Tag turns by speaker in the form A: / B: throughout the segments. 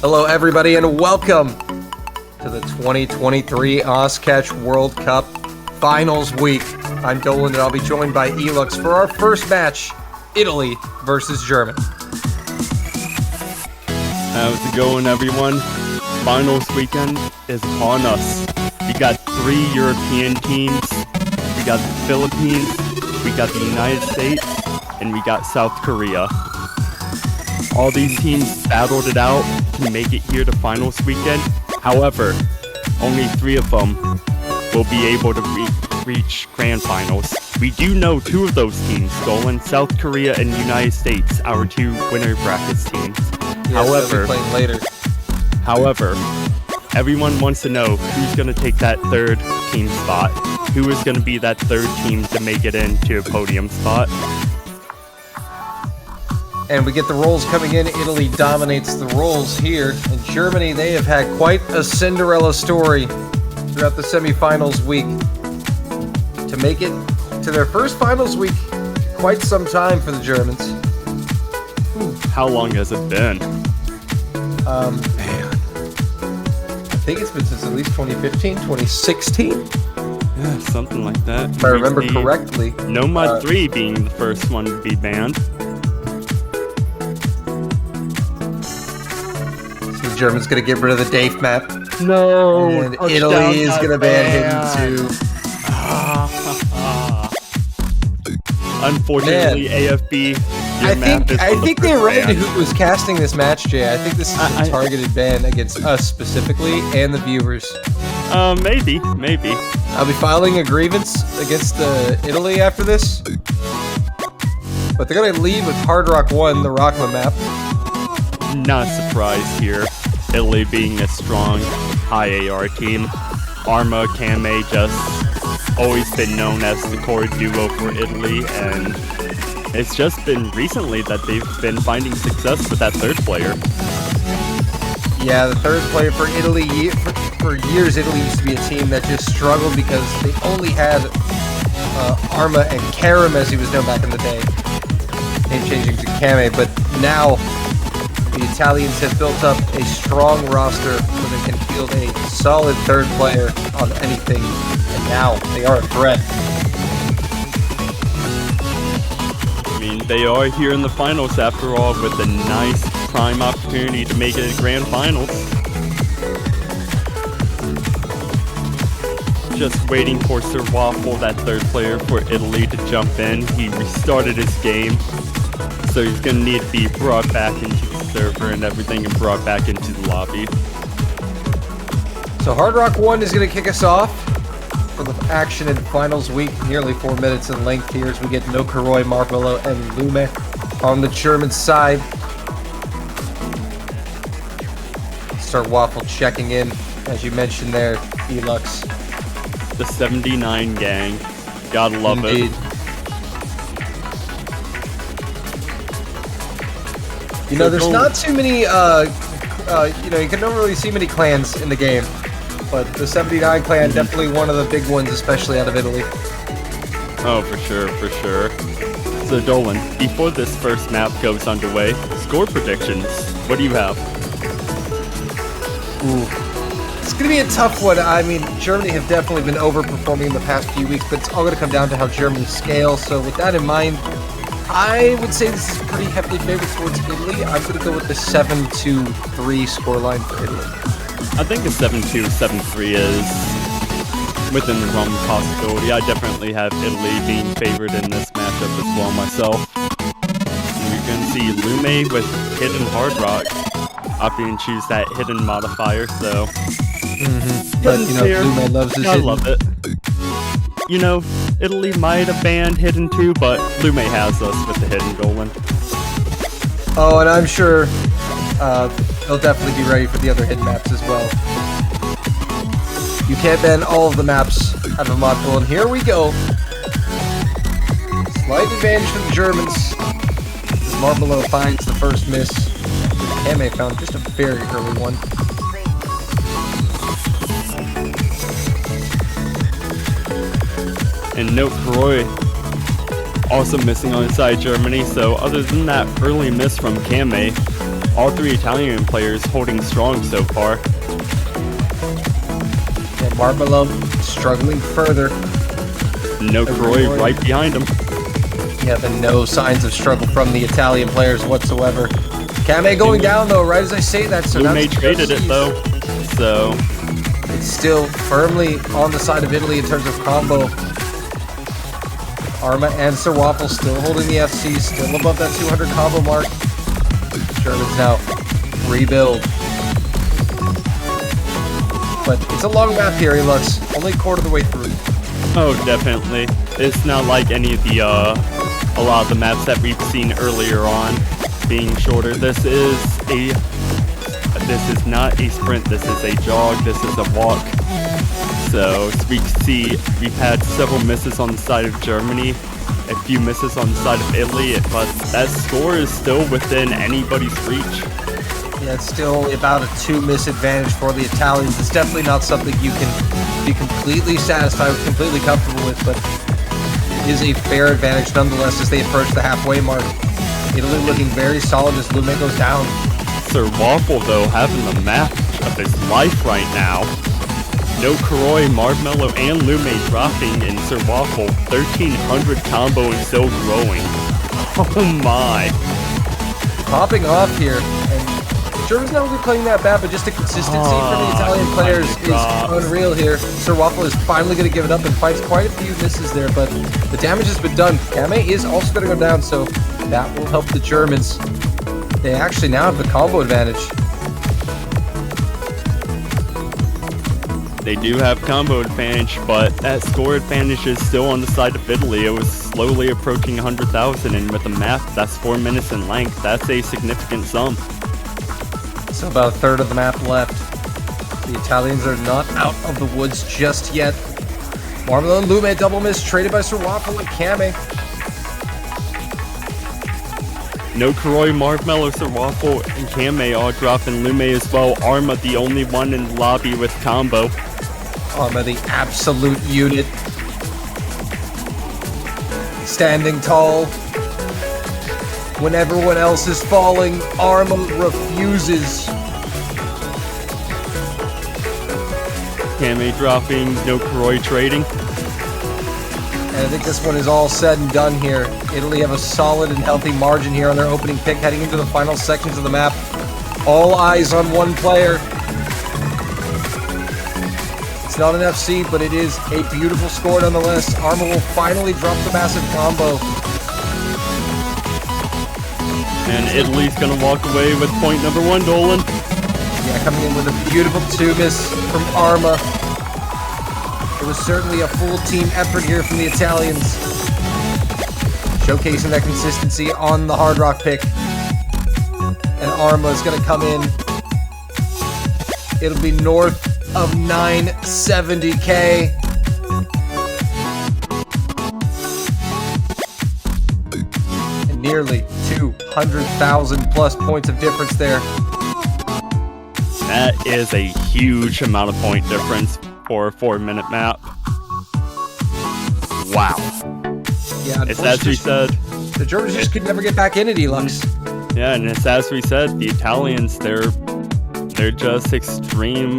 A: Hello, everybody, and welcome to the 2023 Oshkosh World Cup Finals Week. I'm Dolan, and I'll be joined by Elux for our first match, Italy versus Germany.
B: How's it going, everyone? Finals weekend is upon us. We got 3 European teams. We got the Philippines, we got the United States, and we got South Korea. All these teams battled it out to make it here to finals weekend. However, only 3 of them will be able to reach grand finals. We do know 2 of those teams, Dolan, South Korea and United States, our 2 winner brackets teams.
A: Yes, they'll be playing later.
B: However, everyone wants to know who's going to take that 3rd team spot. Who is going to be that 3rd team to make it into a podium spot?
A: And we get the rolls coming in. Italy dominates the rolls here. And Germany, they have had quite a Cinderella story throughout the semifinals week. To make it to their first finals week, quite some time for the Germans.
B: How long has it been?
A: Man. I think it's been since at least 2015, 2016.
B: Yeah, something like that.
A: If I remember correctly.
B: Nomad 3 being the first one to be banned.
A: The Germans going to get rid of the Dave map.
B: No.
A: And Italy is going to ban Hidden 2.
B: Unfortunately,
A: Man.
B: AFB.
A: I think they read who was casting this match, Jay. I think this is a targeted ban against us specifically and the viewers.
B: Maybe.
A: I'll be filing a grievance against Italy after this. But they're going to lead with Hard Rock 1, the Rockman map.
B: Not surprised here. Italy being a strong, high AR team. Arma, Kame just always been known as the core duo for Italy, and it's just been recently that they've been finding success with that 3rd player.
A: Yeah, the 3rd player for Italy. For years, Italy used to be a team that just struggled because they only had Arma and Karim, as he was known back in the day. Name changing to Kame, but now the Italians have built up a strong roster where they can field a solid 3rd player on anything, and now they are a threat.
B: I mean, they are here in the finals after all, with a nice prime opportunity to make it a grand finals. Just waiting for Sir Waffle, that 3rd player for Italy, to jump in. He restarted his game, so he's going to need to be brought back into the server and everything and brought back into the lobby.
A: So Hard Rock 1 is going to kick us off for the action in finals week, nearly 4 minutes in length here as we get Nokaroi, Marshmallow, and Lume on the German side. Sir Waffle checking in, as you mentioned there, Elux.
B: The 79 gang. Gotta love
A: Indeed.
B: it.
A: You know, there's not too many, you can never really see many clans in the game. But the 79 clan, definitely one of the big ones, especially out of Italy.
B: Oh, for sure. So Dolan, before this first map goes underway, score predictions. What do you have?
A: Ooh. It's going to be a tough one. I mean, Germany have definitely been overperforming in the past few weeks, but it's all going to come down to how Germany scales. So with that in mind, I would say this is pretty heavily favored towards Italy. I'm going to go with the 7-2-3 scoreline for Italy.
B: I think a 7-2, 7-3 is within the realm of possibility. I definitely have Italy being favored in this matchup as well myself. And you're going to see Lume with Hidden Hard Rock opting to choose that hidden modifier, so...
A: But, Lume loves his hidden.
B: I love it. You know, Italy might have banned Hidden 2, but Lume has us with the Hidden Dolan.
A: Oh, and I'm sure they'll definitely be ready for the other hidden maps as well. You can't ban all of the maps out of a mod pool, and here we go. Slight advantage for the Germans. As Marvelo finds the first miss. Kame found just a very early one.
B: And note Kroy also missing on inside Germany, so other than that early miss from Kame, all three Italian players holding strong so far.
A: And Marmelo struggling further.
B: No Croy right behind him.
A: Yeah, no signs of struggle from the Italian players whatsoever. Kame going down though, right as I say that. So
B: Lume traded it though, so
A: it's still firmly on the side of Italy in terms of combo. Arma and Sir Waffle still holding the FC, still above that 200 combo mark. Germans now rebuild. But it's a long map here, Elux. Only a quarter of the way through.
B: oh, definitely. It's not like any of the a lot of the maps that we've seen earlier on being shorter. This is not a sprint. This is a jog. This is a walk. So as we can see, we've had several misses on the side of Germany, a few misses on the side of Italy, but that score is still within anybody's reach.
A: Yeah, it's still only about a 2 miss advantage for the Italians. It's definitely not something you can be completely satisfied with, completely comfortable with, but it is a fair advantage nonetheless as they approach the halfway mark. Italy looking very solid as Lume goes down.
B: Sir Waffle, though, having the match of his life right now. No Kuroi, Marshmallow, and Lume dropping in Sir Waffle. 1300 combo and still growing. Oh my.
A: Popping off here, and the Germans not really playing that bad, but just the consistency from the Italian players is unreal here. Sir Waffle is finally going to give it up and fights quite a few misses there, but the damage has been done. Kame is also going to go down, so that will help the Germans. They actually now have the combo advantage.
B: They do have combo advantage, but that score advantage is still on the side of Italy. It was slowly approaching 100,000, and with the map that's 4 minutes in length, that's a significant sum.
A: So about a third of the map left. The Italians are not out of the woods just yet. Marmelo and Lume double miss traded by Sir Waffle and Kame.
B: No Kuroi, Marshmallow, Sir Waffle, and Kame all dropping Lume as well. Arma the only one in the lobby with combo.
A: Arma the absolute unit. Standing tall. When everyone else is falling, Arma refuses.
B: Kame dropping, no Kuroi trading.
A: And I think this one is all said and done here. Italy have a solid and healthy margin here on their opening pick heading into the final sections of the map. All eyes on one player. It's not an FC, but it is a beautiful score nonetheless. Arma will finally drop the massive combo.
B: And Italy's gonna walk away with point number 1, Dolan.
A: Yeah, coming in with a beautiful 2 miss from Arma. It was certainly a full team effort here from the Italians. Showcasing that consistency on the Hard Rock pick. And Arma is going to come in. It'll be north of 970k. And nearly 200,000 plus points of difference there.
B: That is a huge amount of point difference for a 4-minute map. Wow.
A: Yeah,
B: it's as we said.
A: The Germans just could never get back in it, Elux.
B: Yeah, and it's as we said, the Italians, they're just extreme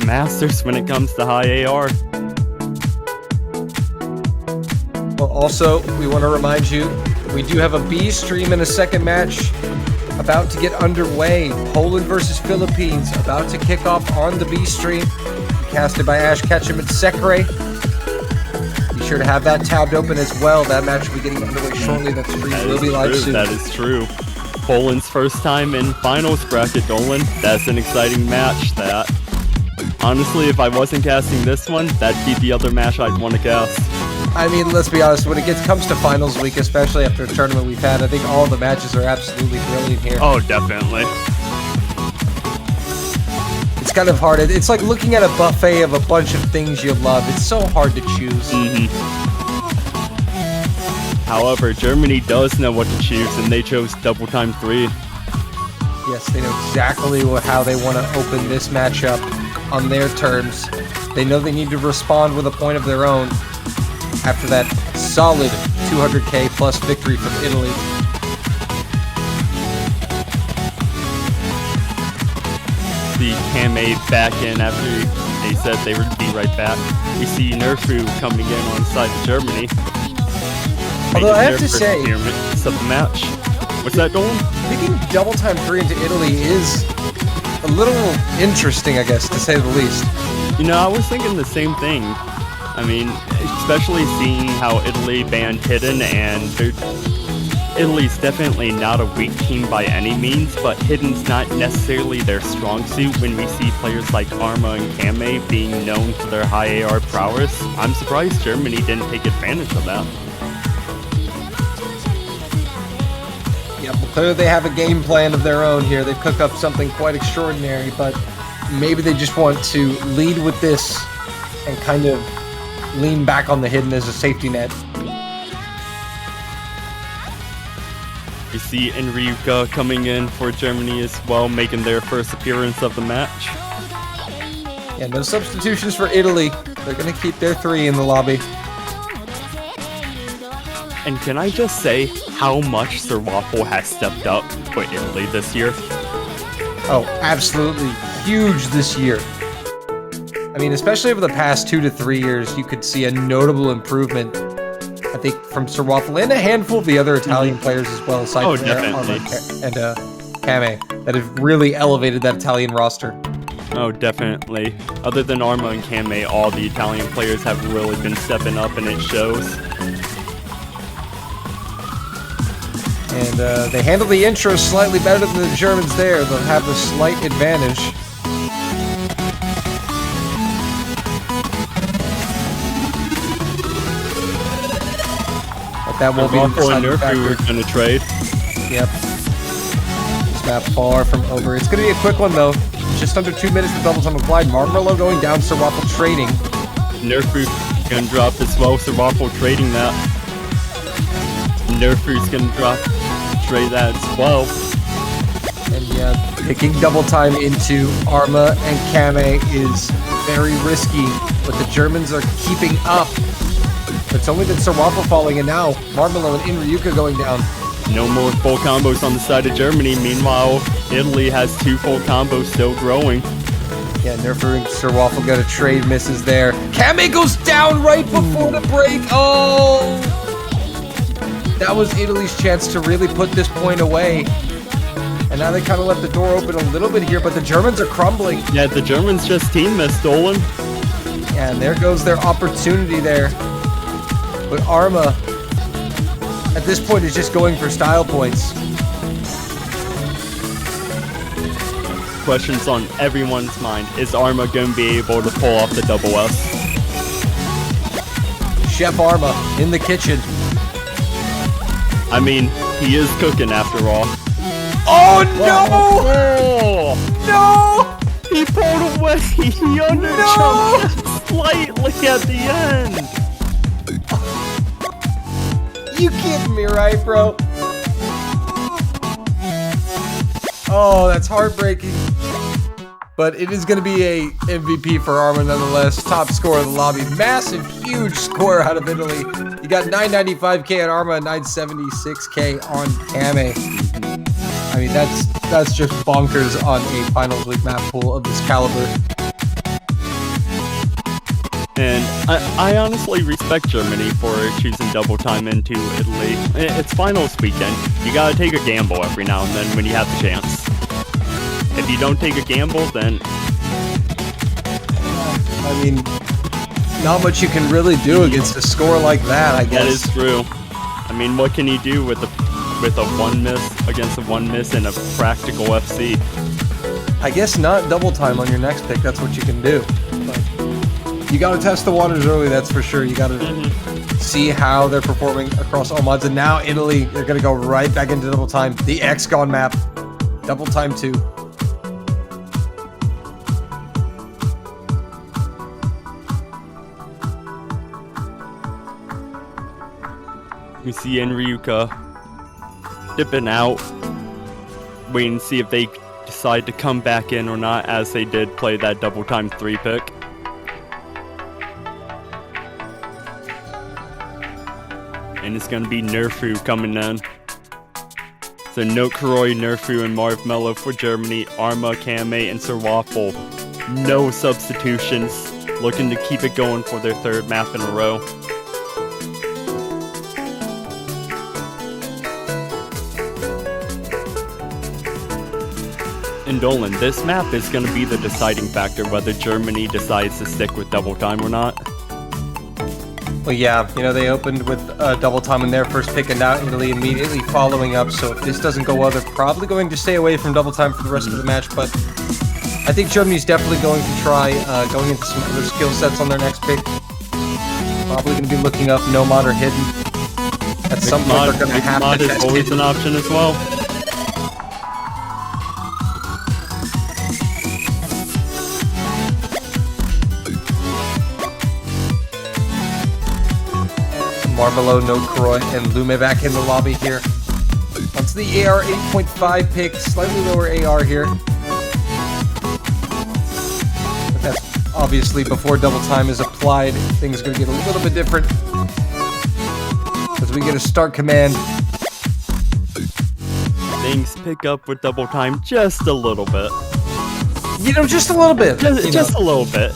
B: masters when it comes to high AR.
A: Well, also, we want to remind you, we do have a B stream in a second match about to get underway. Poland versus Philippines about to kick off on the B stream. Casted by Ash Ketchum and Sekre. Be sure to have that tabbed open as well. That match will be getting underway shortly. That stream will be live soon.
B: That is true. Poland's first time in finals bracket, Dolan. That's an exciting match. That honestly, if I wasn't casting this one, that'd be the other match I'd want to cast.
A: I mean, let's be honest, when it comes to finals week, especially after a tournament we've had, I think all the matches are absolutely brilliant here.
B: Oh, definitely.
A: It's kind of hard. It's like looking at a buffet of a bunch of things you love. It's so hard to choose.
B: However, Germany does know what to choose, and they chose Double Time 3.
A: Yes, they know exactly how they want to open this matchup on their terms. They know they need to respond with a point of their own after that solid 200k plus victory from Italy.
B: see Kame back in after they said they would be right back. We see Nerfu coming in on the side of Germany.
A: Although I have
B: Their
A: to
B: first
A: say,
B: appearance of the match. What's that, Dolan?
A: picking double time 3 into Italy is a little interesting, I guess, to say the least.
B: You know, I was thinking the same thing. I mean, especially seeing how Italy banned Hidden, and Italy's definitely not a weak team by any means, but Hidden's not necessarily their strong suit when we see players like Arma and Kame being known for their high AR prowess. I'm surprised Germany didn't take advantage of that.
A: Yeah, well, clearly they have a game plan of their own here. They've cooked up something quite extraordinary, but maybe they just want to lead with this and kind of lean back on the Hidden as a safety net.
B: We see Enriuka coming in for Germany as well, making their first appearance of the match.
A: Yeah, no substitutions for Italy. They're going to keep their 3 in the lobby.
B: And can I just say how much Sir Waffle has stepped up for Italy this year?
A: Oh, absolutely huge this year. I mean, especially over the past 2 to 3 years, you could see a notable improvement, I think, from Sir Waffle and a handful of the other Italian players as well, aside from
B: definitely.
A: Arma and Kame, that have really elevated that Italian roster.
B: Oh, definitely. Other than Arma and Kame, all the Italian players have really been stepping up, and it shows.
A: And they handle the intro slightly better than the Germans there. They'll have the slight advantage. But that won't be the
B: Waffle and
A: deciding
B: Nerfu
A: factor.
B: are gonna trade.
A: Yep. This map far from over. It's going to be a quick one, though. Just under 2 minutes with double time applied. Marmarlo going down, Sir Waffle trading.
B: Nerfu gonna drop as well, Sir Waffle trading that. Nerfu's gonna trade that as well.
A: And yeah, picking double time into Arma and Kame is very risky, but the Germans are keeping up. It's only been Sir Waffle falling, and now Marmarlo and Inryuka going down.
B: No more full combos on the side of Germany. Meanwhile, Italy has 2 full combos still growing.
A: Yeah, Nerfu and Sir Waffle got a trade, misses there. Kame goes down right before the break. Oh! That was Italy's chance to really put this point away. And now they kind of left the door open a little bit here, but the Germans are crumbling.
B: Yeah, the Germans just team missed, Dolan.
A: And there goes their opportunity there. But Arma, at this point, is just going for style points.
B: Questions on everyone's mind. Is Arma going to be able to pull off the double S?
A: Chef Arma in the kitchen.
B: I mean, he is cooking after all.
A: Oh no!
B: Oh!
A: No!
B: He pulled away! He underjumped slightly at the end!
A: You kidding me, right, bro? Oh, that's heartbreaking. But it is going to be a MVP for Arma nonetheless. Top score of the lobby. Massive, huge score out of Italy. You got 995k on Arma and 976k on Kame. I mean, that's just bonkers on a Finals League map pool of this caliber.
B: And I honestly respect Germany for choosing double time into Italy. It's finals weekend. You gotta take a gamble every now and then when you have the chance. If you don't take a gamble, then...
A: I mean, not much you can really do against a score like that, I guess.
B: That is true. I mean, what can you do with a 1 miss against a 1 miss in a practical FC?
A: I guess not double time on your next pick. That's what you can do. But you got to test the waters early, that's for sure. You got to see how they're performing across all mods. And now Italy, they're going to go right back into double time. The XCON map. Double time 2.
B: We see Enriuka dipping out, waiting to see if they decide to come back in or not, as they did play that double time 3 pick. And it's going to be Nerfu coming in. So Note Kuroi, Nerfu, and Marvmello for Germany, Arma, Kame, and Sir Waffle. No substitutions. Looking to keep it going for their third map in a row. And Dolan, this map is going to be the deciding factor whether Germany decides to stick with double time or not.
A: Well, yeah, you know, they opened with double time in their first pick, and now Italy immediately following up. So if this doesn't go well, they're probably going to stay away from double time for the rest of the match. But I think Germany's definitely going to try going into some other skill sets on their next pick. Probably going to be looking up Nomad or Hidden. At some point, they're going to have to
B: is
A: test
B: always
A: Hidden.
B: an option as well.
A: Marvmello, Note Kuroi, and Lume back in the lobby here. Onto the AR 8.5 pick, slightly lower AR here. But that's obviously before double time is applied. Things are going to get a little bit different. As we get a start command.
B: Things pick up with double time just a little bit.
A: You know, just a little bit.
B: Just a little bit.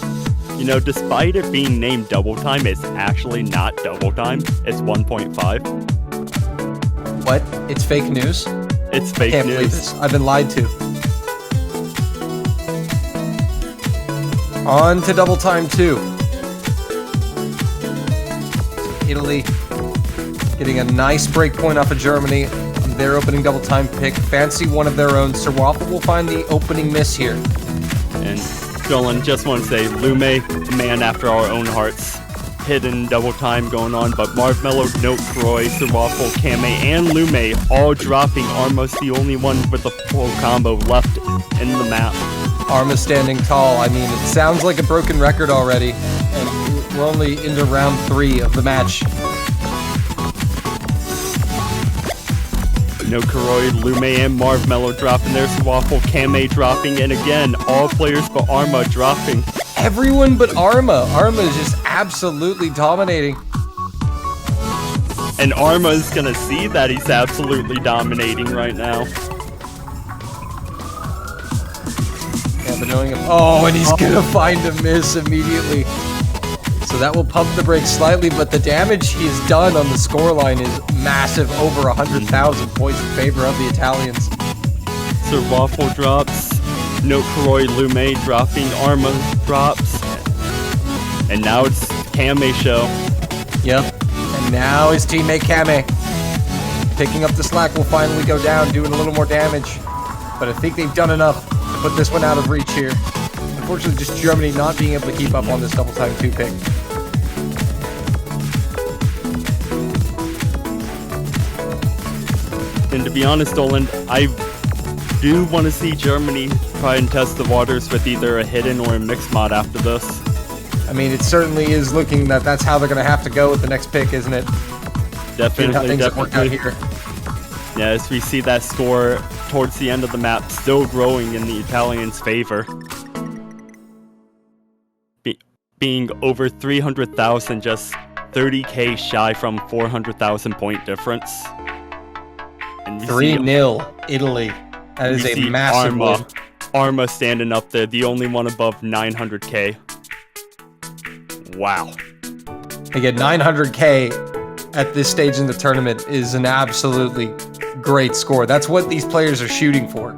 B: You know, despite it being named double time, it's actually not double time. It's 1.5.
A: What? It's fake news?
B: It's fake
A: Can't believe
B: news.
A: this. I've been lied to. On to double time 2. Italy getting a nice break point off of Germany on their opening double time pick. Fancy one of their own. Sir Waffle will find the opening miss here.
B: And Dolan, just want to say, Lume, a man after our own hearts. Hidden double time going on, but Marvmello, Note Kuroi, Sir Waffle, Kame, and Lume all dropping. Arma's the only one with a full combo left in the map.
A: Arma standing tall. I mean, it sounds like a broken record already. And we're only into round 3 of the match.
B: Note Kuroi, Lume, and Marvmello dropping there. Sir Waffle, Kame dropping, and again, all players but Arma dropping.
A: Everyone but Arma. Arma is just absolutely dominating.
B: And Arma is gonna see that he's absolutely dominating right now.
A: Yeah, but knowing him. Oh, and he's gonna find a miss immediately. So that will pump the brakes slightly, but the damage he's done on the scoreline is massive, over 100,000 points in favor of the Italians.
B: Sir Waffle drops, Note Kuroi, Lume dropping, Arma drops, and now it's Kame show.
A: Yep. And now his teammate Kame picking up the slack will finally go down, doing a little more damage. But I think they've done enough to put this one out of reach here. Unfortunately, just Germany not being able to keep up on this double time 2 pick.
B: And to be honest, Dolan, I do want to see Germany try and test the waters with either a hidden or a mixed mod after this.
A: I mean, it certainly is looking that that's how they're going to have to go with the next pick, isn't it?
B: Definitely,
A: How things work out
B: definitely.
A: here.
B: Yeah, as we see that score towards the end of the map still growing in the Italians' favor. Being over 300,000, just 30k shy from 400,000 point difference. And we see
A: 3-0 Italy. That is
B: we
A: a
B: see
A: massive win.
B: Arma standing up there, the only one above 900k. Wow.
A: Again, 900k at this stage in the tournament is an absolutely great score. That's what these players are shooting for.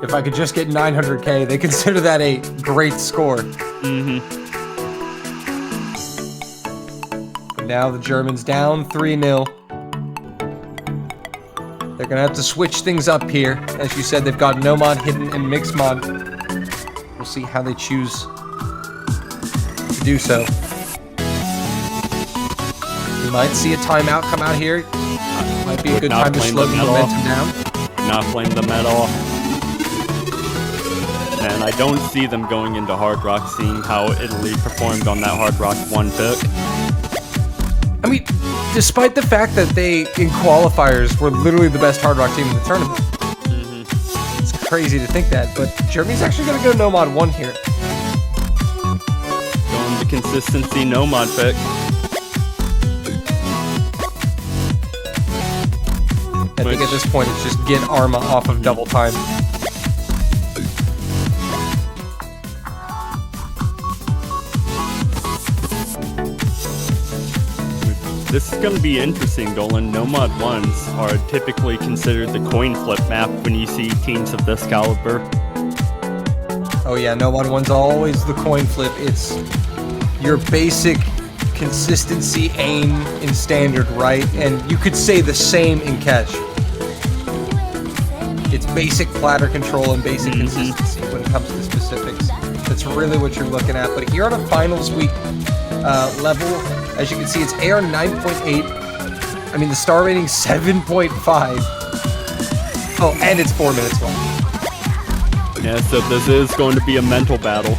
A: If I could just get 900k, they consider that a great score. But now the Germans down 3-0. They're gonna have to switch things up here. As you said, they've got Nomad, Hidden, and Mixed Mod. We'll see how they choose to do so. We might see a timeout come out here. Might be a
B: Would
A: good
B: not
A: time to
B: blame
A: slow the
B: them at all.
A: momentum down.
B: Not blame them at all. And I don't see them going into Hard Rock, seeing how Italy performed on that Hard Rock 1 pick.
A: I mean, despite the fact that they, in qualifiers, were literally the best Hard Rock team in the tournament. It's crazy to think that, but Germany's actually going to go Nomad 1 here.
B: Going the consistency Nomad pick.
A: And think at this point it's just get Arma off of double time.
B: This is going to be interesting, Dolan. No Mod 1s are typically considered the coin flip map when you see teams of this caliber.
A: Oh yeah, No Mod 1's always the coin flip. It's your basic consistency aim in standard, right? And you could say the same in catch. It's basic platter control and basic consistency when it comes to specifics. That's really what you're looking at. But here on a finals week level, as you can see, it's AR 9.8. I mean, the star rating 7.5. Oh, and it's 4 minutes long.
B: Yeah, so this is going to be a mental battle.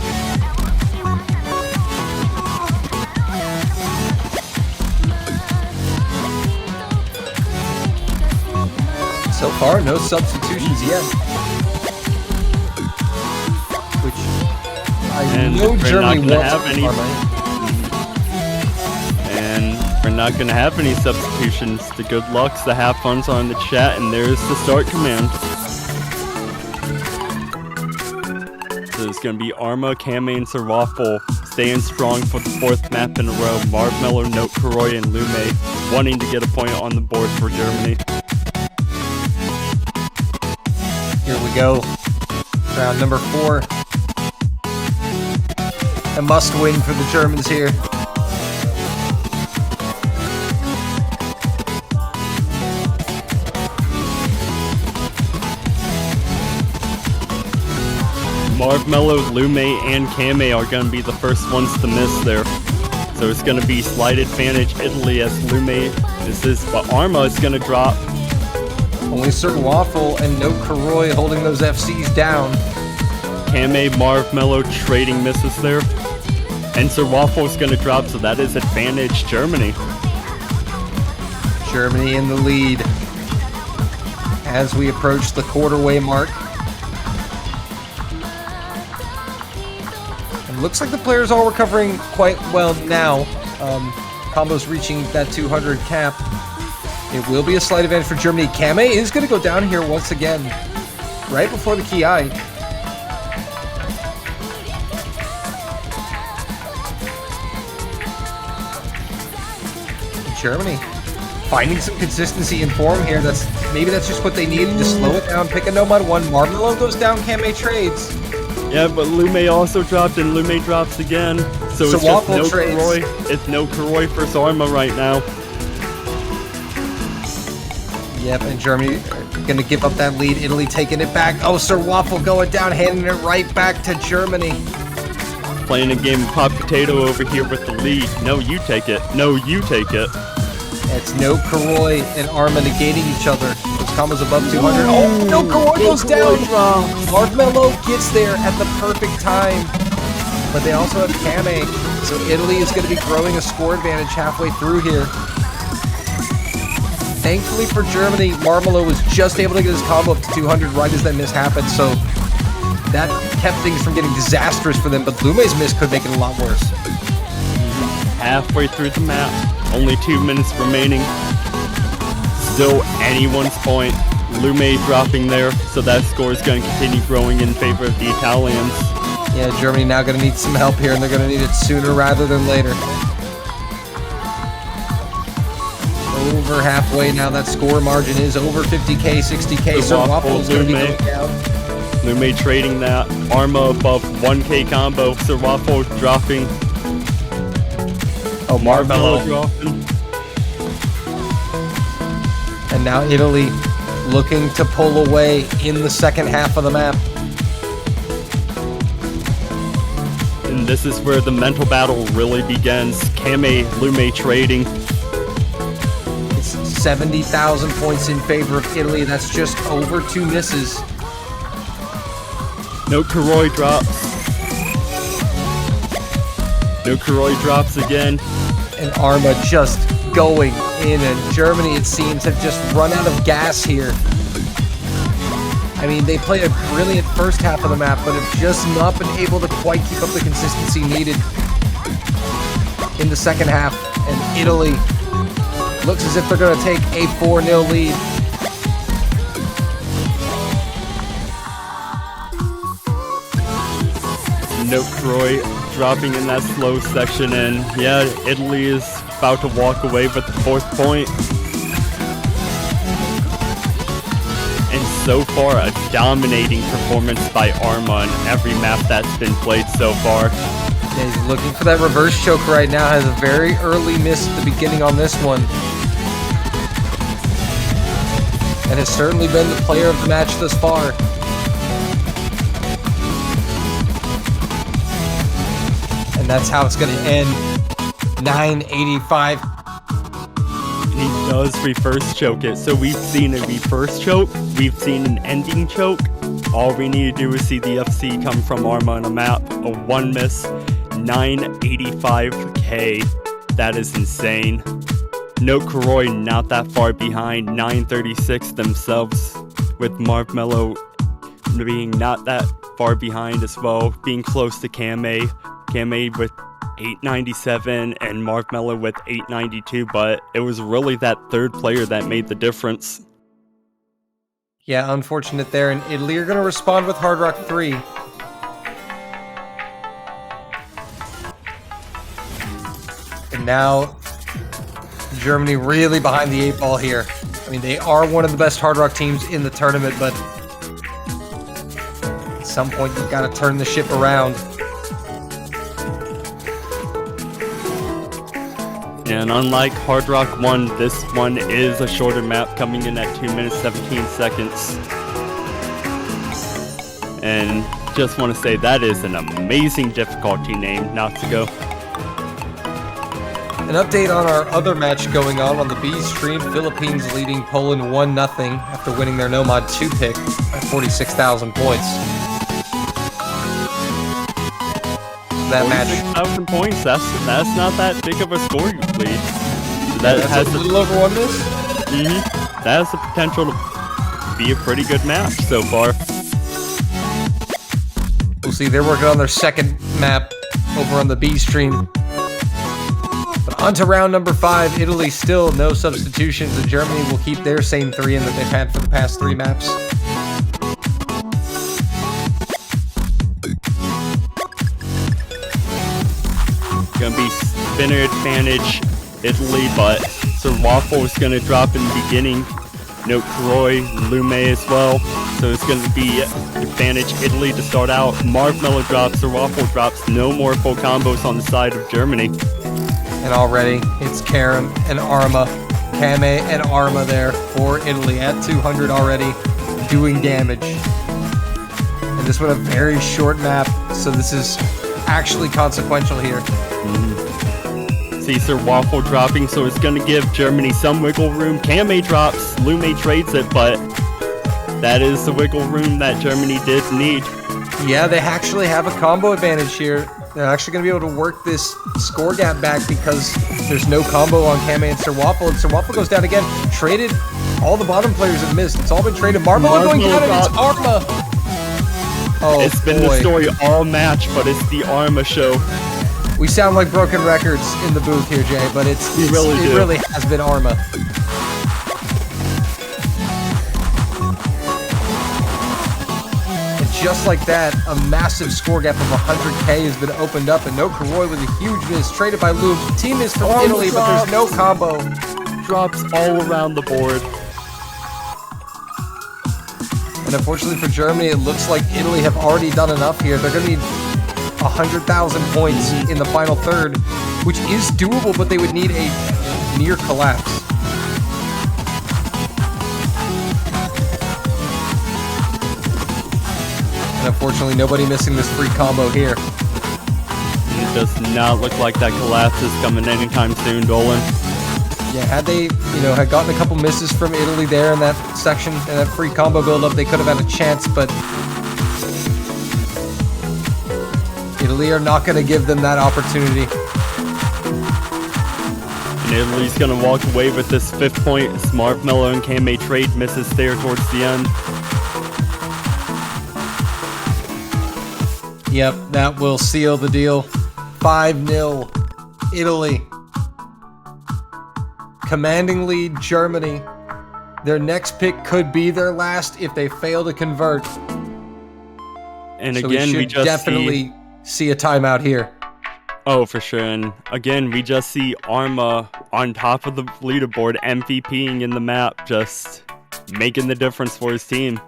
A: So far, no substitutions yet. Which I know Germany wants
B: have any. And we're not going to have any substitutions. The good lucks, the have funs are in the chat, and there's the start command. So it's going to be Arma, Kame, and Serwaffle staying strong for the 4th map in a row. Marvmello, Note Kuroi, and Lume wanting to get a point on the board for Germany.
A: Here we go. Round number 4. A must win for the Germans here.
B: Marvmello, Lume, and Kame are going to be the first ones to miss there. So it's going to be slight advantage Italy as Lume misses, but Arma is going to drop.
A: Only Serwaffle and No Kuroi holding those FCs down.
B: Kame, Marvmello trading misses there. And Serwaffle is going to drop, so that is advantage Germany.
A: Germany in the lead as we approach the quarter-way mark. And looks like the players are recovering quite well now. Combo's reaching that 200 cap. It will be a slight advantage for Germany. Kame is going to go down here once again, right before the Ki. Germany finding some consistency in form here. Maybe that's just what they needed to slow it down. Pick a No Mod 1. Marvmello goes down. Kame trades.
B: Yeah, but Lume also dropped, and Lume drops again. So it's just No Kuroi. It's No Kuroi versus Arma right now.
A: Yep, and Germany going to give up that lead. Italy taking it back. Oh, Serwaffle going down, handing it right back to Germany.
B: Playing a game of hot potato over here with the lead. No, you take it. No, you take it.
A: It's No Kuroi and Arma negating each other. Those combos above 200. Oh, No Kuroi goes down. Marvmello gets there at the perfect time. But they also have Kame. So Italy is going to be growing a score advantage halfway through here. Thankfully for Germany, Marvmello was just able to get his combo up to 200 right as that miss happened. So that kept things from getting disastrous for them. But Lume's miss could make it a lot worse.
B: Halfway through the map. Only 2 minutes remaining. Still anyone's point. Lume dropping there, so that score is going to continue growing in favor of the Italians.
A: Yeah, Germany now going to need some help here, and they're going to need it sooner rather than later. Over halfway now. That score margin is over 50k, 60k. Serwaffle is going to be going down.
B: Lume trading that. Arma above 1k combo. Serwaffle dropping.
A: Oh, Marvmello
B: dropping.
A: And now Italy looking to pull away in the second half of the map.
B: And this is where the mental battle really begins. Kame, Lume trading.
A: It's 70,000 points in favor of Italy. That's just over 2 misses.
B: No Kuroi drops. No Kuroi drops again.
A: And Arma just going in, and Germany, it seems, have just run out of gas here. I mean, they play a brilliant first half of the map, but have just not been able to quite keep up the consistency needed in the second half. And Italy looks as if they're going to take a 4-0 lead.
B: Note Troy dropping in that slow section, and yeah, Italy is about to walk away with the 4th point. And so far, a dominating performance by Arma on every map that's been played so far.
A: Yeah, he's looking for that reverse choke right now. Has a very early miss at the beginning on this one. And has certainly been the player of the match thus far. And that's how it's going to end. 985.
B: He does reverse choke it. So we've seen a reverse choke. We've seen an ending choke. All we need to do is see the FC come from Arma on a map. A 1 miss. 985k. That is insane. Note Kuroi not that far behind. 936 themselves. With Marvmello being not that far behind as well. Being close to Kame. Kame with 897 and Marvmello with 892, but it was really that third player that made the difference.
A: Yeah, unfortunate there. And Italy are going to respond with Hard Rock 3. And now Germany really behind the 8 ball here. I mean, they are one of the best Hard Rock teams in the tournament, but at some point you've got to turn the ship around.
B: And unlike Hard Rock 1, this one is a shorter map coming in at 2 minutes 17 seconds. And just want to say that is an amazing difficulty name, Natsuko.
A: An update on our other match going on the B stream. Philippines leading Poland 1-0 after winning their Nomad 2 pick by 46,000 points. That match.
B: 46,000 points, that's not that big of a score usually.
A: That has a little over 1 miss?
B: That has the potential to be a pretty good match so far.
A: We'll see, they're working on their second map over on the B stream. But on to round number 5. Italy still no substitutions, and Germany will keep their same 3 in that they've had for the past 3 maps.
B: Gonna be spinner advantage Italy, but Sir Waffle is gonna drop in the beginning. Note Kuroi, Lume as well. So it's gonna be advantage Italy to start out. Marvmello drops, Sir Waffle drops. No more full combos on the side of Germany.
A: And already it's Karim and Arma, Kame and Arma there for Italy at 200 already, doing damage. And this one a very short map, so this is actually consequential here.
B: See Sir Waffle dropping, so it's going to give Germany some wiggle room. Kame drops, Lume trades it, but that is the wiggle room that Germany did need.
A: Yeah, they actually have a combo advantage here. They're actually going to be able to work this score gap back because there's no combo on Kame and Sir Waffle, and Sir Waffle goes down again. Traded, all the bottom players have missed. It's all been traded. Marvmello going down, and it's Arma. Oh,
B: it's been the story all match, but it's the Arma show.
A: We sound like broken records in the booth here, Jay, but it really has been Arma. And just like that, a massive score gap of 100k has been opened up, and Note Kuroi with a huge miss, traded by Loom. Team is from Italy, but there's no combo.
B: Drops all around the board.
A: And unfortunately for Germany, it looks like Italy have already done enough here. They're going to need 100,000 points in the final third, which is doable, but they would need a near collapse. And unfortunately, nobody missing this free combo here.
B: It does not look like that collapse is coming anytime soon, Dolan.
A: Yeah, had they, had gotten a couple misses from Italy there in that section, and that free combo build-up, they could have had a chance, but Italy are not going to give them that opportunity.
B: And Italy's going to walk away with this 5th point. Marvmello and Kame trade misses there towards the end.
A: Yep, that will seal the deal. 5-0, Italy. Commanding lead, Germany. Their next pick could be their last if they fail to convert.
B: And
A: so
B: again, we just
A: definitely see a timeout here.
B: Oh, for sure. And again, we just see Arma on top of the leaderboard, MVPing in the map, just making the difference for his team.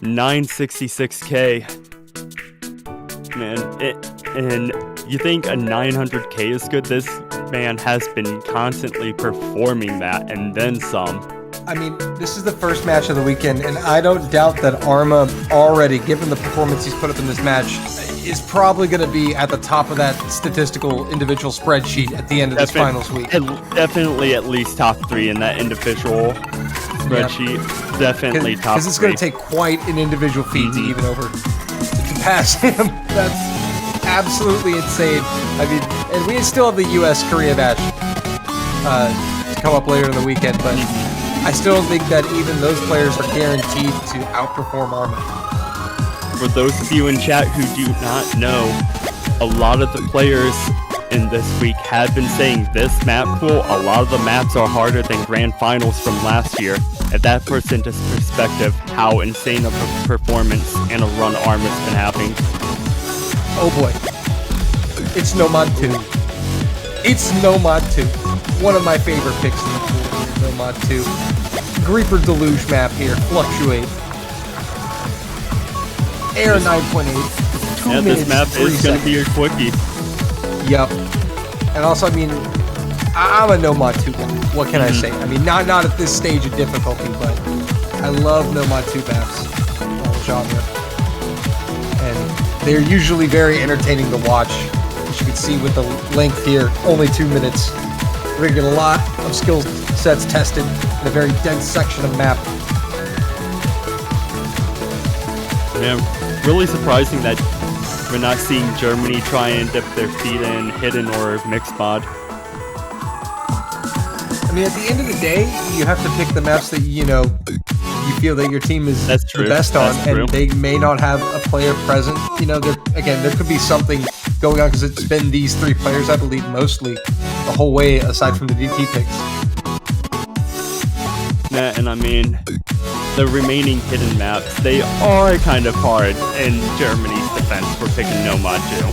B: 966k. Man, and you think a 900k is good? This man has been constantly performing that and then some.
A: I mean, this is the first match of the weekend, and I don't doubt that Arma already, given the performance he's put up in this match, is probably going to be at the top of that statistical individual spreadsheet at the end of this finals week.
B: Definitely at least top 3 in that individual spreadsheet. Yep. Definitely top 3.
A: Because it's going to take quite an individual feat to even to pass him. That's absolutely insane. I mean, and we still have the US-Korea match to come up later in the weekend, but I still don't think that even those players are guaranteed to outperform Arma.
B: For those of you in chat who do not know, a lot of the players in this week have been saying this map pool, a lot of the maps are harder than grand finals from last year. And that puts into perspective how insane of a performance and a run Arma's been having.
A: Oh boy. It's Nomad 2. It's Nomad 2. One of my favorite picks in the pool here, Nomad 2. Greeper Deluge map here, Fluctuate. Air 9.8. 2
B: yeah,
A: minutes,
B: this map is going to be your quickie.
A: Yep. And also, I mean, I'm a Nomad 2 guy. What can I say? I mean, not at this stage of difficulty, but I love Nomad 2 maps, all genre. And they're usually very entertaining to watch. As you can see with the length here, only 2 minutes. We're going to get a lot of skill sets tested in a very dense section of map.
B: Yeah, really surprising that we're not seeing Germany try and dip their feet in hidden or mixed mod.
A: I mean, at the end of the day, you have to pick the maps that, you feel that your team is the best on, and they may not have a player present. There could be something going on because it's been these 3 players, I believe, mostly the whole way, aside from the DT picks.
B: Yeah, and I mean, the remaining hidden maps, they are kind of hard in Germany's defense for picking Nomad 2.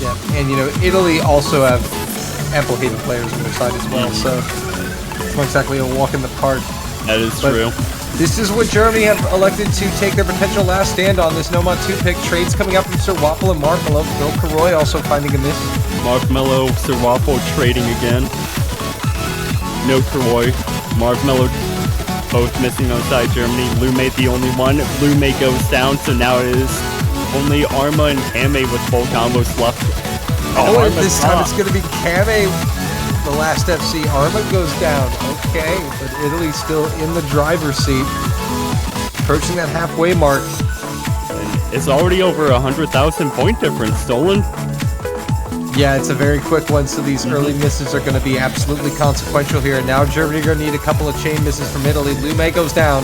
A: Yeah, and Italy also have ample hidden players on their side as well, so it's not exactly a walk in the park.
B: That is true.
A: This is what Germany have elected to take their potential last stand on, this Nomad 2 pick. Trades coming up from Sir Waffle and Marshmallow. Bill Karoy also finding a miss.
B: Marshmallow, Sir Waffle trading again. No Karoy. Marshmallow both missing outside Germany. Lume the only one. Lume goes down, so now it is only Arma and Kame with full combos left.
A: Oh, and this time it's going to be Kame, the last FC. Arma goes down. Okay, but Italy's still in the driver's seat. Approaching that halfway mark.
B: And it's already over 100,000 point difference stolen.
A: Yeah, it's a very quick one, so these early misses are going to be absolutely consequential here. And now Germany are going to need a couple of chain misses from Italy. Lume goes down.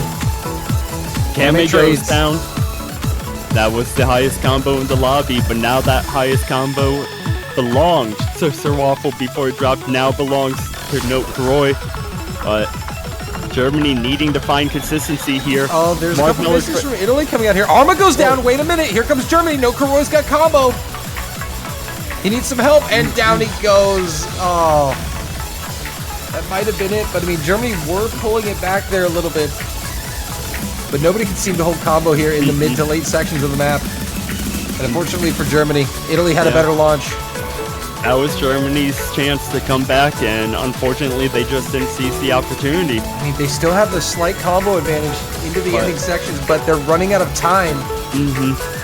B: Kame goes down. That was the highest combo in the lobby, but now that highest combo belonged to Sir Waffle before it dropped, now belongs to Note Karoy. But Germany needing to find consistency here.
A: Oh, there's a couple misses from Italy coming out here. Arma goes down. Wait a minute. Here comes Germany. Note Karoy's got combo. He needs some help, and down he goes. Oh, that might have been it, but I mean, Germany were pulling it back there a little bit, but nobody can seem to hold combo here in the mid to late sections of the map. And unfortunately for Germany, Italy had a better launch.
B: That was Germany's chance to come back, and unfortunately, they just didn't seize the opportunity.
A: I mean, they still have the slight combo advantage into the ending sections, but they're running out of time.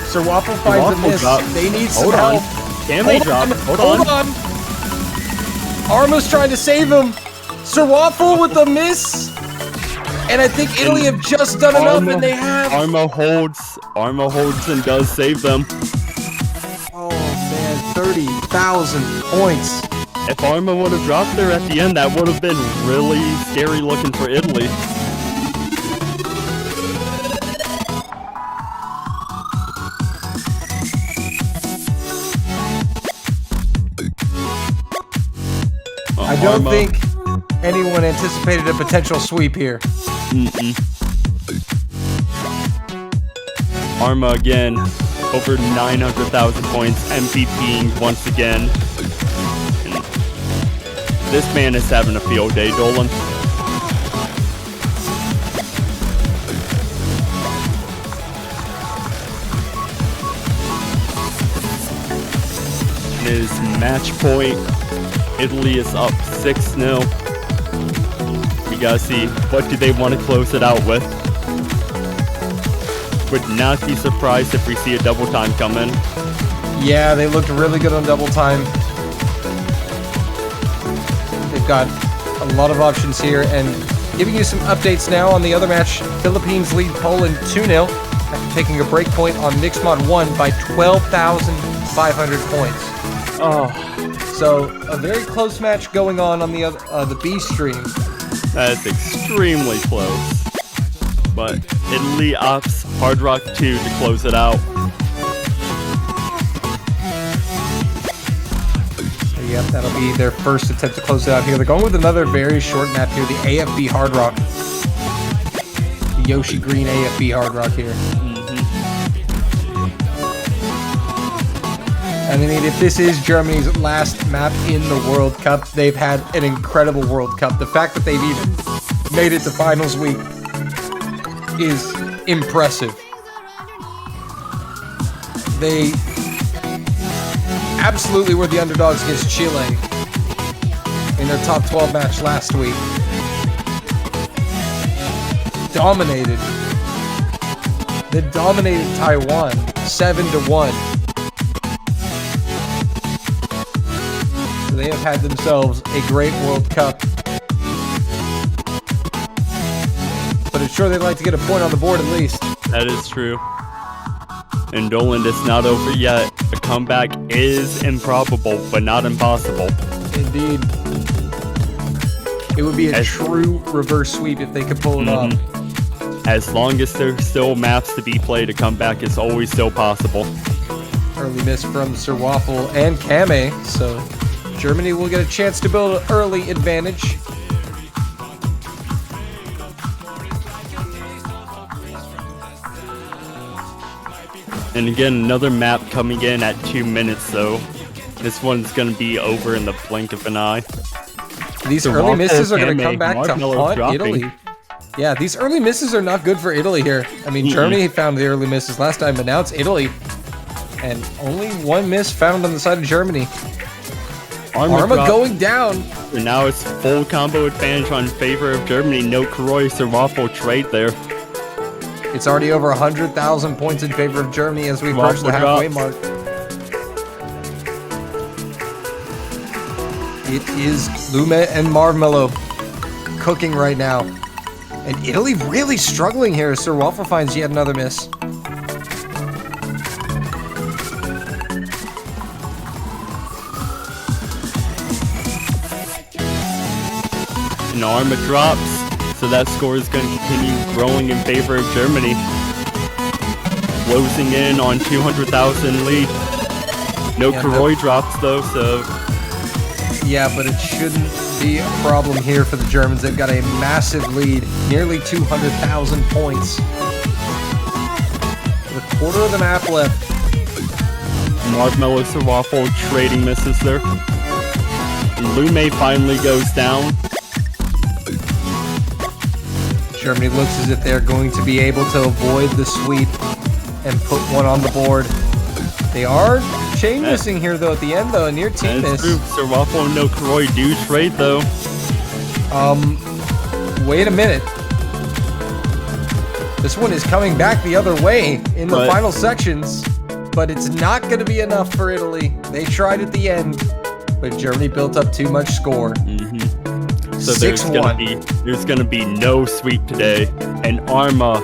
A: Sir Waffle finds a miss. They need some help. Hold on. Arma's trying to save him. Sir Waffle with the miss. And I think Italy have just done enough, and they have.
B: Arma holds and does save them.
A: Oh man, 30,000 points.
B: If Arma would have dropped there at the end, that would have been really scary looking for Italy.
A: I don't think anyone anticipated a potential sweep here.
B: Arma again, over 900,000 points, MVPing once again. And this man is having a field day, Dolan. Is match point. Italy is up 6-0. We gotta see, what do they want to close it out with? Would not be surprised if we see a double time come in.
A: Yeah, they looked really good on double time. They've got a lot of options here, and giving you some updates now on the other match. Philippines lead Poland 2-0 after taking a break point on Mixed Mod 1 by 12,500 points.
B: Oh,
A: so a very close match going on the other, the B stream.
B: that's extremely close. But Italy opts Hard Rock 2 to close it out.
A: So yep, that'll be their first attempt to close it out here. They're going with another very short map here, the AFB Hard Rock. The Yoshi Green AFB Hard Rock here. And I mean, if this is Germany's last map in the World Cup, they've had an incredible World Cup. The fact that they've even made it to finals week is impressive. They absolutely were the underdogs against Chile in their top 12 match last week. Dominated. They dominated Taiwan 7-1. They have had themselves a great World Cup. But it's sure they'd like to get a point on the board at least.
B: That is true. And Dolan, it's not over yet. A comeback is improbable, but not impossible.
A: Indeed. It would be a true reverse sweep if they could pull it off.
B: As long as there's still maps to be played, a comeback is always still possible.
A: Early miss from Sir Waffle and Kame, so Germany will get a chance to build an early advantage.
B: And again, another map coming in at 2 minutes, though. This one's going to be over in the blink of an eye.
A: These early misses are going to come back to haunt Italy. Yeah, these early misses are not good for Italy here. I mean, Germany found the early misses last time, but now it's Italy. And only one miss found on the side of Germany. Arma going down.
B: And now it's full combo advantage on favor of Germany. No Kuroi Waffle trade there.
A: It's already over 100,000 points in favor of Germany as we approach the halfway mark. It is Lume and Marvmello cooking right now. And Italy really struggling here. Sir Waffle finds yet another miss.
B: And Arma drops, so that score is going to continue growing in favor of Germany. Closing in on 200,000 lead. No Kuroi drops though, so...
A: Yeah, but it shouldn't be a problem here for the Germans. They've got a massive lead, nearly 200,000 points. With a quarter of the map left.
B: Marvmello Sir Waffle trading misses there. And Lume finally goes down.
A: Germany looks as if they're going to be able to avoid the sweep and put one on the board. They are chain missing here though at the end though, a near team miss.
B: Sir Waffle and no Kuroi do trade though.
A: Wait a minute. This one is coming back the other way in the final sections, but it's not going to be enough for Italy. They tried at the end, but Germany built up too much score.
B: So there's gonna be no sweep today, and Arma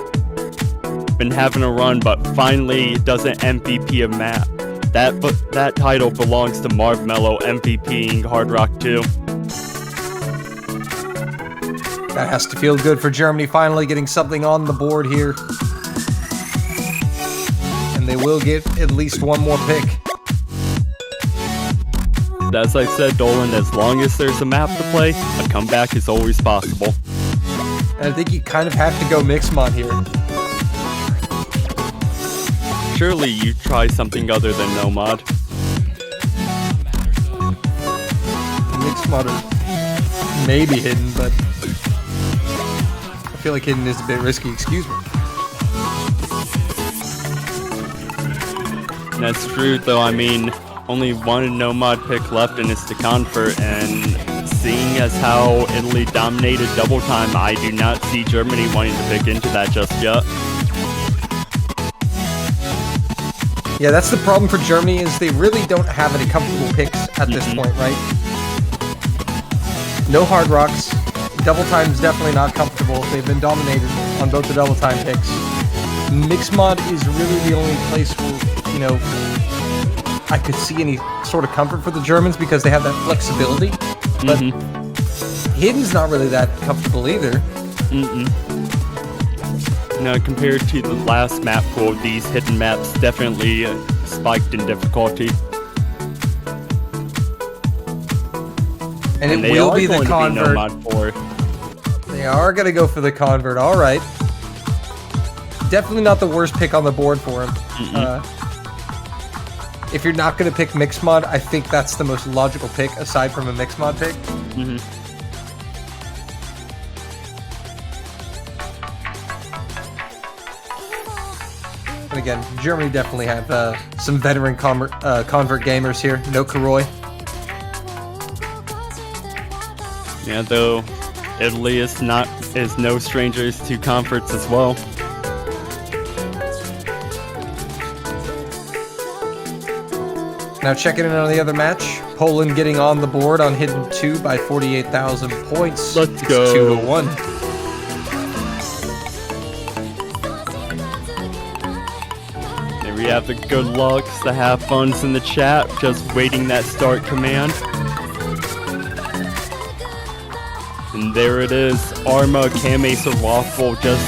B: been having a run, but finally doesn't MVP a map. That title belongs to Marvmello MVPing Hard Rock 2.
A: That has to feel good for Germany finally getting something on the board here, and they will get at least one more pick.
B: As I said, Dolan, as long as there's a map to play, a comeback is always possible.
A: And I think you kind of have to go Mixmod here.
B: Surely you try something other than Nomad.
A: Mixmod or maybe Hidden, but I feel like Hidden is a bit risky. Excuse me.
B: That's true, though. I mean, only one Nomad pick left, and it's the Convert. And seeing as how Italy dominated double time, I do not see Germany wanting to pick into that just yet.
A: Yeah, that's the problem for Germany is they really don't have any comfortable picks at this point, right? No Hard Rocks. Double Time's definitely not comfortable. They've been dominated on both the Double Time picks. Mixmod is really the only place where, you know, I could see any sort of comfort for the Germans because they have that flexibility. But Hidden's not really that comfortable either.
B: Now, compared to the last map pool, these hidden maps definitely spiked in difficulty.
A: And it
B: they
A: will
B: are
A: be the
B: going to
A: Convert.
B: Nomad 4.
A: They are going to go for the Convert. All right. Definitely not the worst pick on the board for him. If you're not going to pick Mixmod, I think that's the most logical pick aside from a Mixmod pick. And again, Germany definitely have some veteran convert gamers here. No Karoi.
B: Yeah, though Italy is no strangers to converts as well.
A: Now checking in on the other match, Poland getting on the board on Hidden 2 by 48,000 points.
B: Let's go.
A: 2-1.
B: There we have the good lucks, the have funs in the chat, just waiting that start command. And there it is, Arma, Kame, Waffle just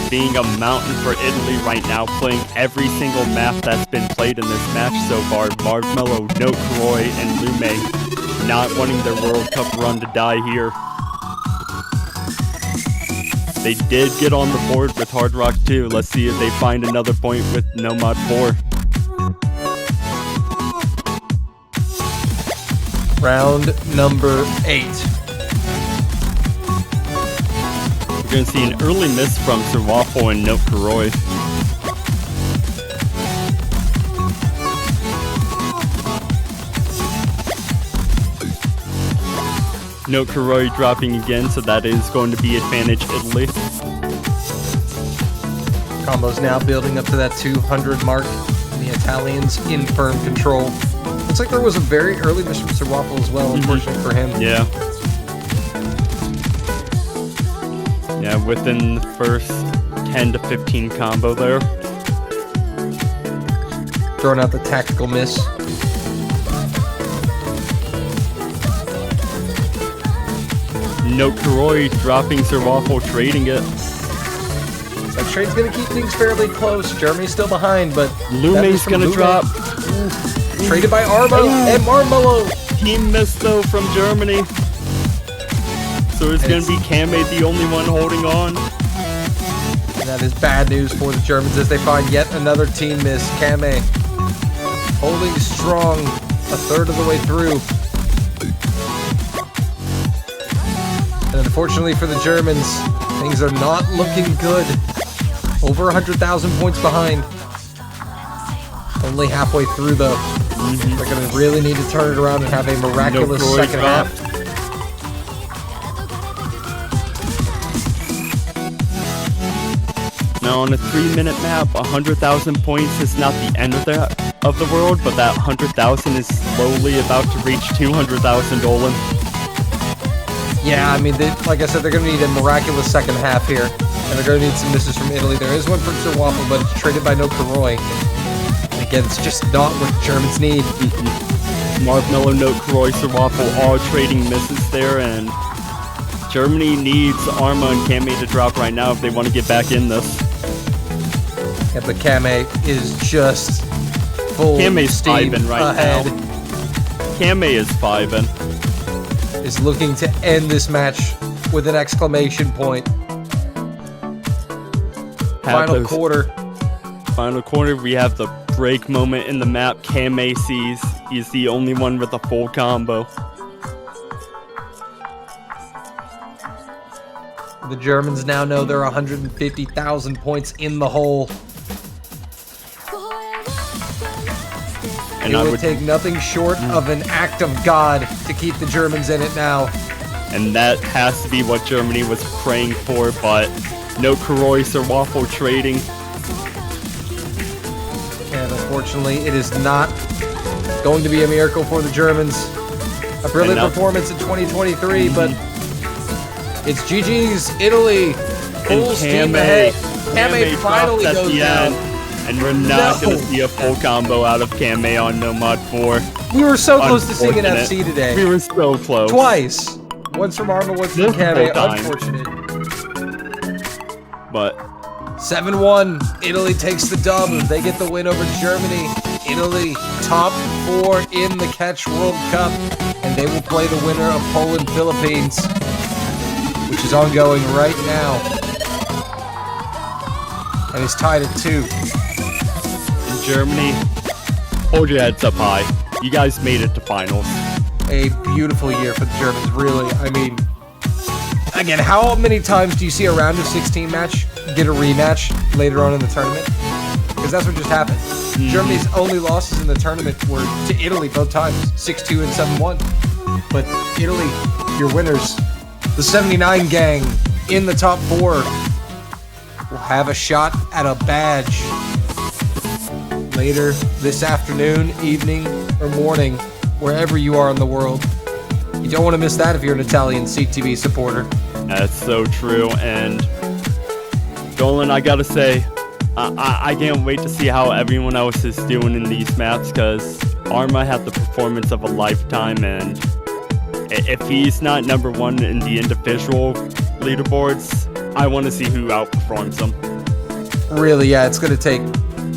B: being a mountain for Italy right now, playing every single map that's been played in this match so far. Marshmallow, No Kuroi, and Lume not wanting their World Cup run to die here. They did get on the board with Hard Rock 2. Let's see if they find another point with Nomad 4.
A: Round number 8.
B: We're going to see an early miss from Sir Waffle and No Kuroi. No Kuroi dropping again, so that is going to be advantage Italy.
A: Combo's now building up to that 200 mark. The Italians in firm control. Looks like there was a very early miss from Sir Waffle as well, unfortunately for him.
B: Yeah. Yeah, within the first 10 to 15 combo there.
A: Throwing out the tactical miss.
B: No Kuroi dropping Sir Waffle, trading it.
A: That trade's going to keep things fairly close. Germany's still behind, but
B: Lume's going to drop.
A: Traded by Armo and Marshmallow.
B: Team miss though from Germany. So it's going to be Kame the only one holding on.
A: And that is bad news for the Germans as they find yet another team miss. Kame holding strong a third of the way through. And unfortunately for the Germans, things are not looking good. Over 100,000 points behind. Only halfway through though. They're going to really need to turn it around and have a miraculous second half.
B: Now on a 3-minute map, 100,000 points is not the end of the world, but that 100,000 is slowly about to reach 200,000, Olin.
A: Yeah, I mean, like I said, they're going to need a miraculous second half here. And they're going to need some misses from Italy. There is one from Sir Waffle, but it's traded by No Kuroi. And again, it's just not what the Germans need.
B: Marshmallow, No Kuroi, Sir Waffle all trading misses there, and Germany needs Arma and Kame to drop right now if they want to get back in this.
A: Yeah, but Kame is just full
B: Kame's
A: steam
B: vibing right
A: ahead.
B: now. Kame is vibing.
A: Is looking to end this match with an exclamation point. Final quarter.
B: Final quarter, we have the break moment in the map. Kame sees. He's the only one with a full combo.
A: The Germans now know they're 150,000 points in the hole.
B: And
A: It would take nothing short of an act of God to keep the Germans in it now.
B: And that has to be what Germany was praying for, but no Kurois or waffle trading.
A: And unfortunately, it is not going to be a miracle for the Germans. A brilliant performance in 2023, but it's GG's, Italy, full steam ahead. Kame finally
B: drops at
A: goes
B: the
A: down.
B: end, and we're not going to see a full combo out of Kame on No Mod 4.
A: We were so close to seeing an
B: Unfortunate.
A: FC today.
B: We were so close.
A: Twice. Once from Arma, once from Kame.
B: Multiple times.
A: Unfortunate.
B: But
A: 7-1. Italy takes the dub. They get the win over Germany. Italy, top 4 in the Catch World Cup. And they will play the winner of Poland, Philippines, which is ongoing right now. And it's tied at 2.
B: in Germany, hold your heads up high. You guys made it to finals.
A: A beautiful year for the Germans, really. I mean, again, how many times do you see a round of 16 match get a rematch later on in the tournament? Because that's what just happened. Germany's only losses in the tournament were to Italy both times, 6-2 and 7-1. But Italy, your winners, the 79 gang in the top 4, will have a shot at a badge later this afternoon, evening, or morning, wherever you are in the world. You don't want to miss that if you're an Italian CTV supporter.
B: That's so true. And Dolan, I gotta say, I can't wait to see how everyone else is doing in these maps, because Arma had the performance of a lifetime, and if he's not number 1 in the individual leaderboards, I want to see who outperforms him.
A: Really, yeah, it's going to take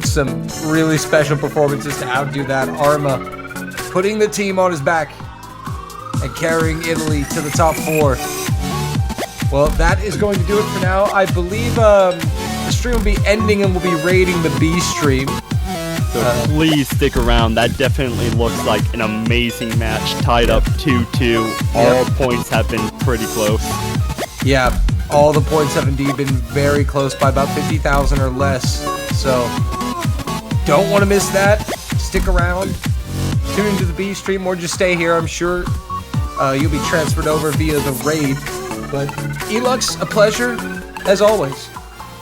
A: some really special performances to outdo that. Arma putting the team on his back and carrying Italy to the top 4. Well, that is going to do it for now. I believe the stream will be ending and we'll be raiding the B stream.
B: So please stick around. That definitely looks like an amazing match. Tied up 2-2. All points have been pretty close.
A: Yeah, all the points have indeed been very close by about 50,000 or less. So don't want to miss that. Stick around. Tune into the B stream or just stay here. I'm sure you'll be transferred over via the raid. But Elux, a pleasure, as always.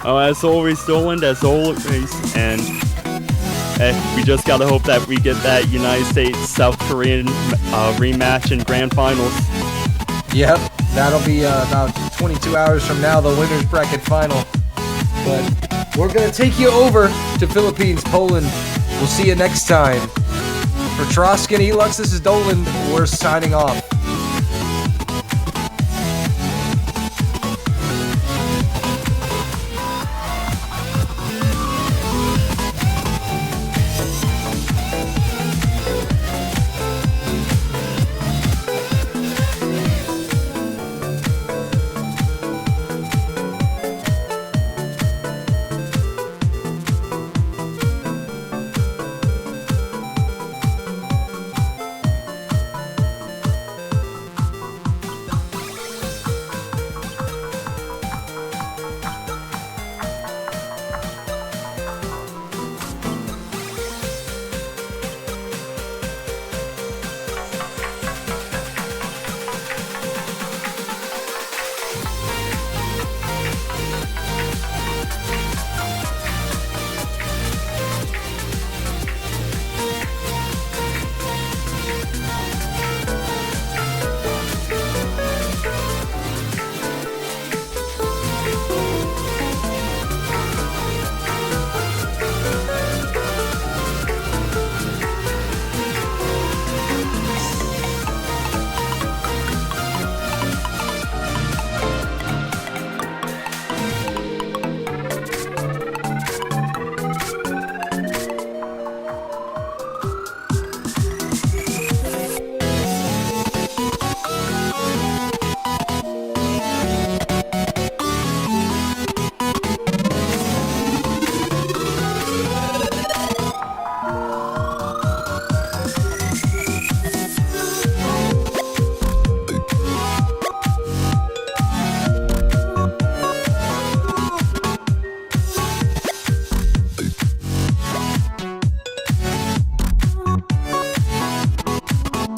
B: Oh, as always, Dolan, as always. And we just gotta hope that we get that United States-South Korean rematch in Grand Finals.
A: Yep, that'll be about 22 hours from now, the winner's bracket final. But we're going to take you over to Philippines, Poland. We'll see you next time. For Trosk and Elux, this is Dolan. We're signing off.